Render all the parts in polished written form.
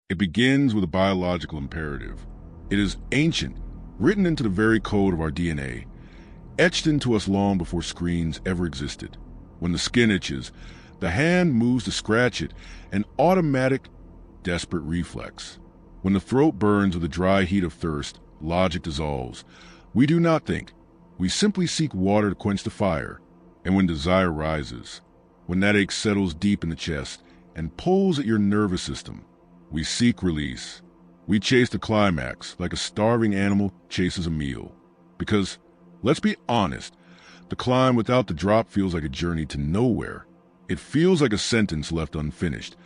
It begins with a biological imperative. It is ancient, written into the very code of our DNA, etched into us long before screens ever existed. When the skin itches, the hand moves to scratch it, an automatic, desperate reflex. When the throat burns with the dry heat of thirst, logic dissolves. We do not think. We simply seek water to quench the fire. And when desire rises, when that ache settles deep in the chest and pulls at your nervous system, we seek release. We chase the climax like a starving animal chases a meal. Because, let's be honest, the climb without the drop feels like a journey to nowhere. It feels like a sentence left unfinished,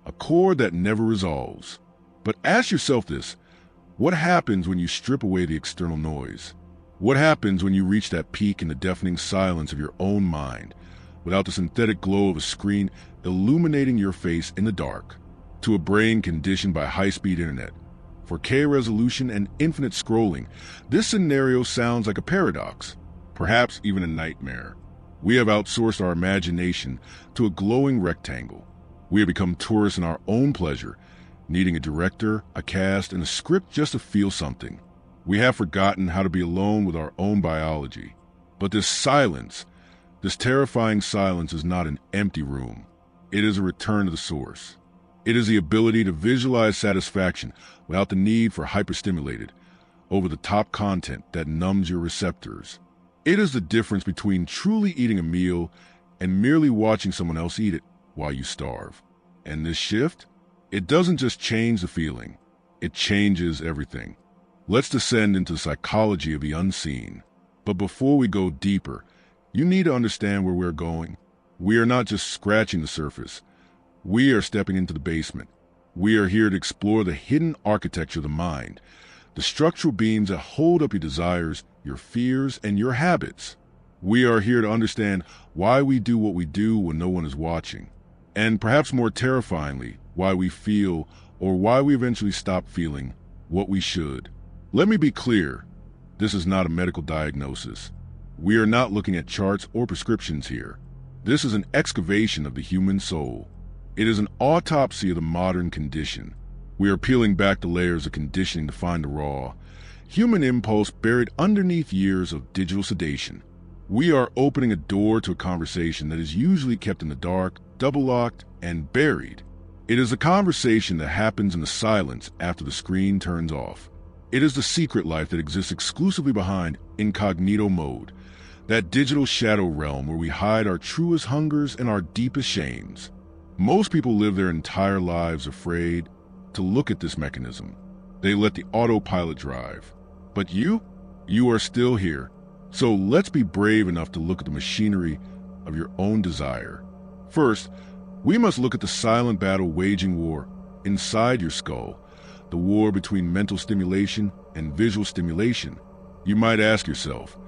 a chord that never resolves. But ask yourself this: what happens when you strip away the external noise? What happens when you reach that peak in the deafening silence of your own mind, without the synthetic glow of a screen illuminating your face in the dark? To a brain conditioned by high-speed internet, 4K resolution, and infinite scrolling, this scenario sounds like a paradox, perhaps even a nightmare. We have outsourced our imagination to a glowing rectangle. We have become tourists in our own pleasure, needing a director, a cast, and a script just to feel something. We have forgotten how to be alone with our own biology. But this silence, this terrifying silence, is not an empty room. It is a return to the source. It is the ability to visualize satisfaction without the need for hyperstimulated, over-the-top content that numbs your receptors. It is the difference between truly eating a meal and merely watching someone else eat it while you starve. And this shift, it doesn't just change the feeling, it changes everything. Let's descend into the psychology of the unseen. But before we go deeper, you need to understand where we're going. We are not just scratching the surface. We are stepping into the basement. We are here to explore the hidden architecture of the mind, the structural beams that hold up your desires, your fears, and your habits. We are here to understand why we do what we do when no one is watching, and perhaps more terrifyingly, why we feel, or why we eventually stop feeling, what we should. Let me be clear, this is not a medical diagnosis. We are not looking at charts or prescriptions here. This is an excavation of the human soul. It is an autopsy of the modern condition. We are peeling back the layers of conditioning to find the raw, human impulse buried underneath years of digital sedation. We are opening a door to a conversation that is usually kept in the dark, double-locked, and buried. It is a conversation that happens in the silence after the screen turns off. It is the secret life that exists exclusively behind incognito mode, that digital shadow realm where we hide our truest hungers and our deepest shames. Most people live their entire lives afraid to look at this mechanism. They let the autopilot drive. But you are still here. So let's be brave enough to look at the machinery of your own desire. First, we must look at the silent battle waging war inside your skull, the war between mental stimulation and visual stimulation. You might ask yourself,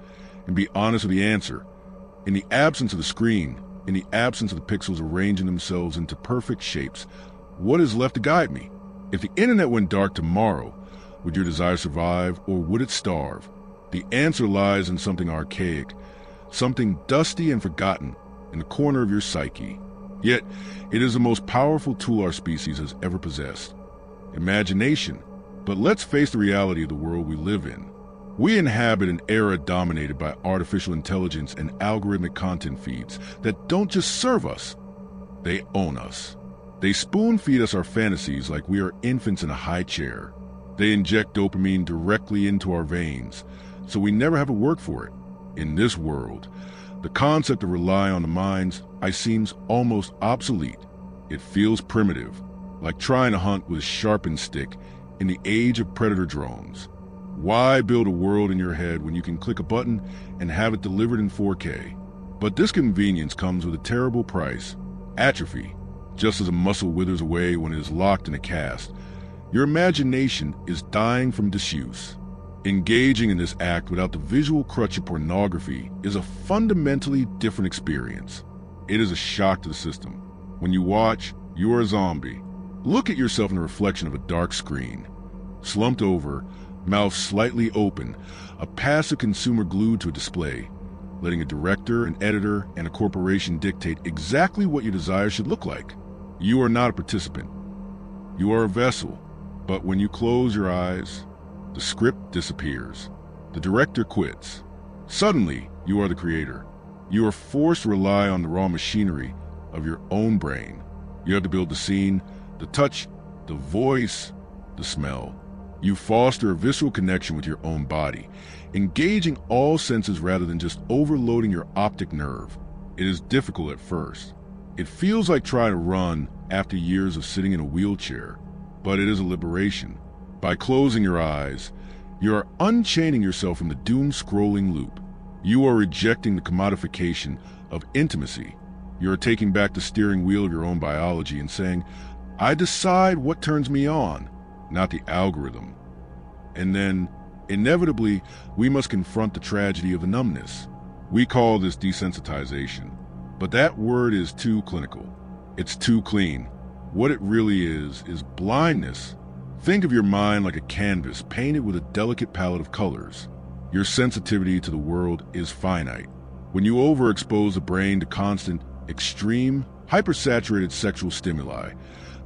and be honest with the answer, in the absence of the screen, in the absence of the pixels arranging themselves into perfect shapes, what is left to guide me? If the internet went dark tomorrow, would your desire survive or would it starve? The answer lies in something archaic, something dusty and forgotten in the corner of your psyche. Yet, it is the most powerful tool our species has ever possessed. Imagination. But let's face the reality of the world we live in. We inhabit an era dominated by artificial intelligence and algorithmic content feeds that don't just serve us, they own us. They spoon-feed us our fantasies like we are infants in a high chair. They inject dopamine directly into our veins, so we never have to work for it. In this world, the concept of rely on the mind's eye seems almost obsolete. It feels primitive, like trying to hunt with a sharpened stick in the age of predator drones. Why build a world in your head when you can click a button and have it delivered in 4K? But this convenience comes with a terrible price: atrophy. Just as a muscle withers away when it is locked in a cast, your imagination is dying from disuse. Engaging in this act without the visual crutch of pornography is a fundamentally different experience. It is a shock to the system. When you watch, you are a zombie. Look at yourself in the reflection of a dark screen. Slumped over, mouth slightly open, a passive consumer glued to a display, letting a director, an editor, and a corporation dictate exactly what your desires should look like. You are not a participant. You are a vessel, but when you close your eyes, the script disappears. The director quits. Suddenly, you are the creator. You are forced to rely on the raw machinery of your own brain. You have to build the scene, the touch, the voice, the smell. You foster a visceral connection with your own body, engaging all senses rather than just overloading your optic nerve. It is difficult at first. It feels like trying to run after years of sitting in a wheelchair, but it is a liberation. By closing your eyes, you are unchaining yourself from the doom-scrolling loop. You are rejecting the commodification of intimacy. You are taking back the steering wheel of your own biology and saying, I decide what turns me on, not the algorithm. And then, inevitably, we must confront the tragedy of the numbness. We call this desensitization, but that word is too clinical. It's too clean. What it really is blindness. Think of your mind like a canvas painted with a delicate palette of colors. Your sensitivity to the world is finite. When you overexpose the brain to constant, extreme, hypersaturated sexual stimuli,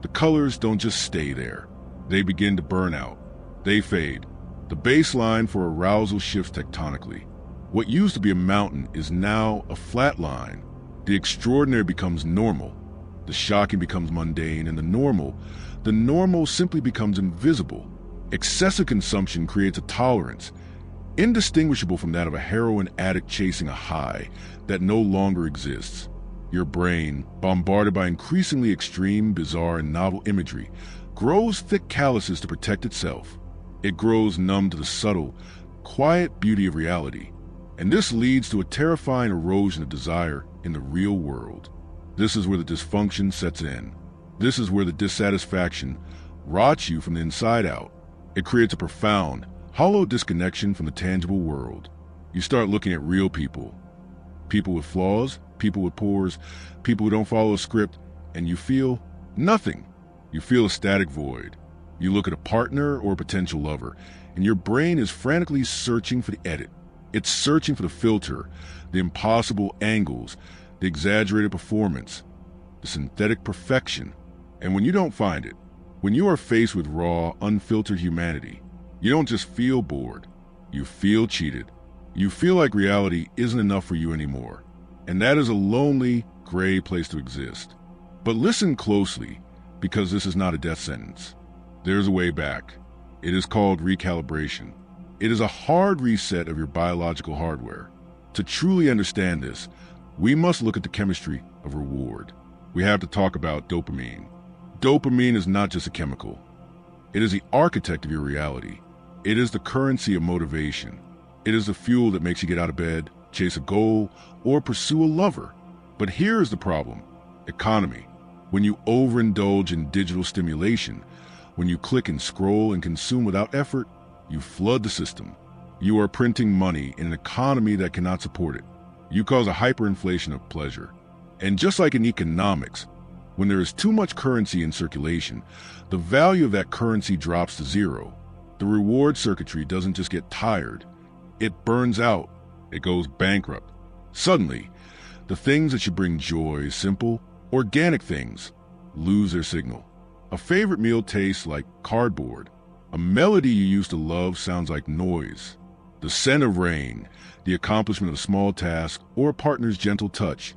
the colors don't just stay there. They begin to burn out. They fade. The baseline for arousal shifts tectonically. What used to be a mountain is now a flat line. The extraordinary becomes normal. The shocking becomes mundane, and the normal simply becomes invisible. Excessive consumption creates a tolerance, indistinguishable from that of a heroin addict chasing a high that no longer exists. Your brain, bombarded by increasingly extreme, bizarre, and novel imagery, grows thick calluses to protect itself. It grows numb to the subtle, quiet beauty of reality. And this leads to a terrifying erosion of desire in the real world. This is where the dysfunction sets in. This is where the dissatisfaction rots you from the inside out. It creates a profound, hollow disconnection from the tangible world. You start looking at real people. People with flaws, people with pores, people who don't follow a script, and you feel nothing. You feel a static void. You look at a partner or a potential lover, and your brain is frantically searching for the edit. It's searching for the filter, the impossible angles, the exaggerated performance, the synthetic perfection. And when you don't find it, when you are faced with raw, unfiltered humanity, you don't just feel bored, you feel cheated. You feel like reality isn't enough for you anymore. And that is a lonely, gray place to exist. But listen closely, because this is not a death sentence. There's a way back. It is called recalibration. It is a hard reset of your biological hardware. To truly understand this, we must look at the chemistry of reward. We have to talk about dopamine. Dopamine is not just a chemical. It is the architect of your reality. It is the currency of motivation. It is the fuel that makes you get out of bed, chase a goal, or pursue a lover. But here is the problem. Economy. When you overindulge in digital stimulation, when you click and scroll and consume without effort, you flood the system. You are printing money in an economy that cannot support it. You cause a hyperinflation of pleasure. And just like in economics, when there is too much currency in circulation, the value of that currency drops to zero. The reward circuitry doesn't just get tired, it burns out. It goes bankrupt. Suddenly, the things that should bring joy, simple, organic things, lose their signal. A favorite meal tastes like cardboard. A melody you used to love sounds like noise. The scent of rain, the accomplishment of a small task, or a partner's gentle touch,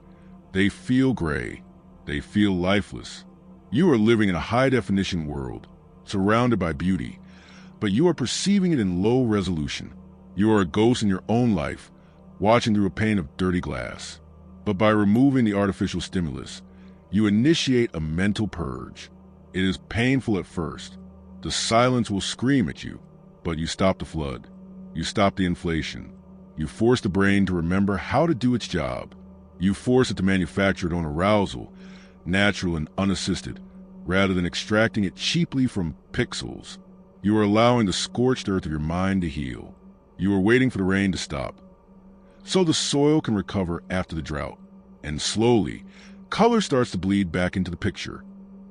they feel gray. They feel lifeless. You are living in a high-definition world, surrounded by beauty, but you are perceiving it in low resolution. You are a ghost in your own life, watching through a pane of dirty glass. But by removing the artificial stimulus, you initiate a mental purge. It is painful at first. The silence will scream at you, but you stop the flood. You stop the inflation. You force the brain to remember how to do its job. You force it to manufacture its own arousal, natural and unassisted, rather than extracting it cheaply from pixels. You are allowing the scorched earth of your mind to heal. You are waiting for the rain to stop, so the soil can recover after the drought. And slowly, color starts to bleed back into the picture.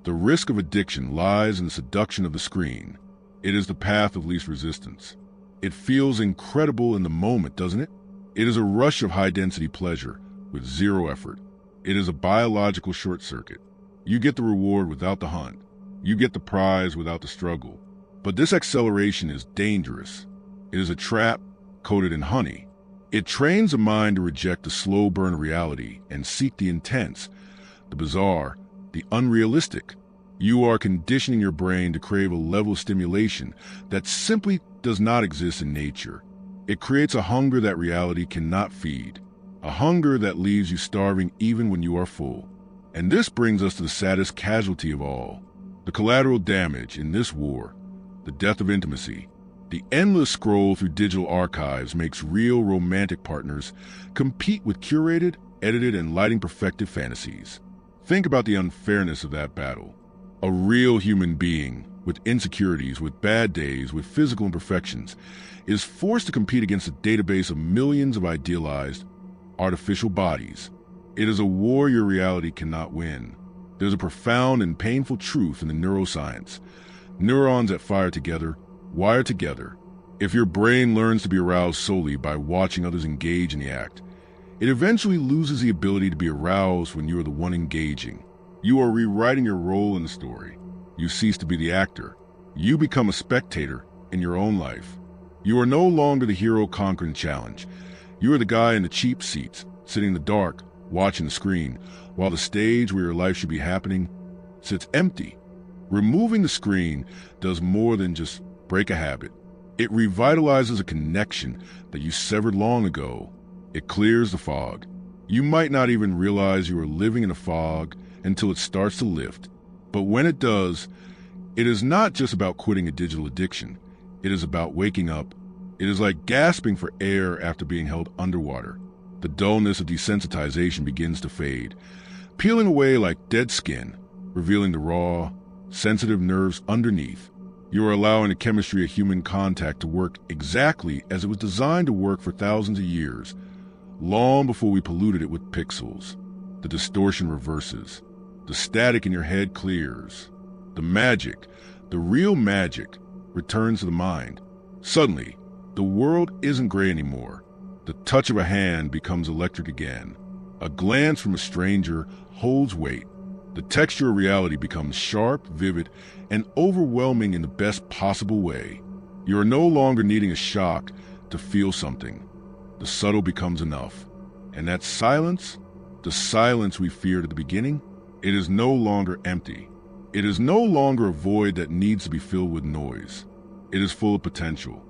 The risk of addiction lies in the seduction of the screen. It is the path of least resistance. It feels incredible in the moment, doesn't it? It is a rush of high-density pleasure with zero effort. It is a biological short circuit. You get the reward without the hunt. You get the prize without the struggle. But this acceleration is dangerous. It is a trap coated in honey. It trains the mind to reject the slow burn of reality and seek the intense, the bizarre, the unrealistic. You are conditioning your brain to crave a level of stimulation that simply does not exist in nature. It creates a hunger that reality cannot feed, a hunger that leaves you starving even when you are full. And this brings us to the saddest casualty of all, the collateral damage in this war, the death of intimacy. The endless scroll through digital archives makes real romantic partners compete with curated, edited, and lighting-perfected fantasies. Think about the unfairness of that battle. A real human being, with insecurities, with bad days, with physical imperfections, is forced to compete against a database of millions of idealized, artificial bodies. It is a war your reality cannot win. There's a profound and painful truth in the neuroscience. Neurons that fire together, wire together. If your brain learns to be aroused solely by watching others engage in the act, it eventually loses the ability to be aroused when you are the one engaging. You are rewriting your role in the story. You cease to be the actor. You become a spectator in your own life. You are no longer the hero conquering the challenge. You are the guy in the cheap seats, sitting in the dark, watching the screen, while the stage where your life should be happening sits empty. Removing the screen does more than just break a habit. It revitalizes a connection that you severed long ago. It clears the fog. You might not even realize you are living in a fog until it starts to lift. But when it does, it is not just about quitting a digital addiction. It is about waking up. It is like gasping for air after being held underwater. The dullness of desensitization begins to fade, peeling away like dead skin, revealing the raw, sensitive nerves underneath. You are allowing the chemistry of human contact to work exactly as it was designed to work for thousands of years, long before we polluted it with pixels. The distortion reverses. The static in your head clears. The magic, the real magic, returns to the mind. Suddenly, the world isn't gray anymore. The touch of a hand becomes electric again. A glance from a stranger holds weight. The texture of reality becomes sharp, vivid, and overwhelming in the best possible way. You are no longer needing a shock to feel something. The subtle becomes enough. And that silence, the silence we feared at the beginning, it is no longer empty. It is no longer a void that needs to be filled with noise. It is full of potential.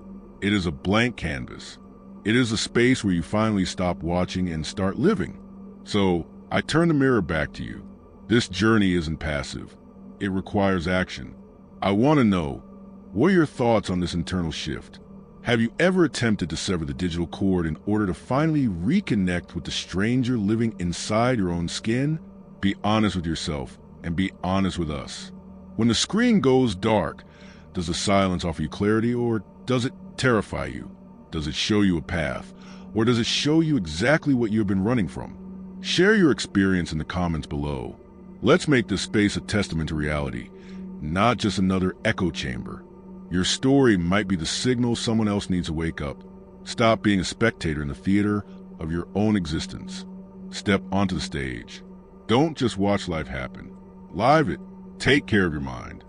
It is a blank canvas. It is a space where you finally stop watching and start living. So, I turn the mirror back to you. This journey isn't passive. It requires action. I want to know, what are your thoughts on this internal shift? Have you ever attempted to sever the digital cord in order to finally reconnect with the stranger living inside your own skin? Be honest with yourself and be honest with us. When the screen goes dark, does the silence offer you clarity, or does it terrify you? Does it show you a path, or does it show you exactly what you've been running from? Share your experience in the comments below. Let's make this space a testament to reality, not just another echo chamber. Your story might be the signal someone else needs to wake up. Stop being a spectator in the theater of your own existence. Step onto the stage. Don't just watch life happen. Live it. Take care of your mind.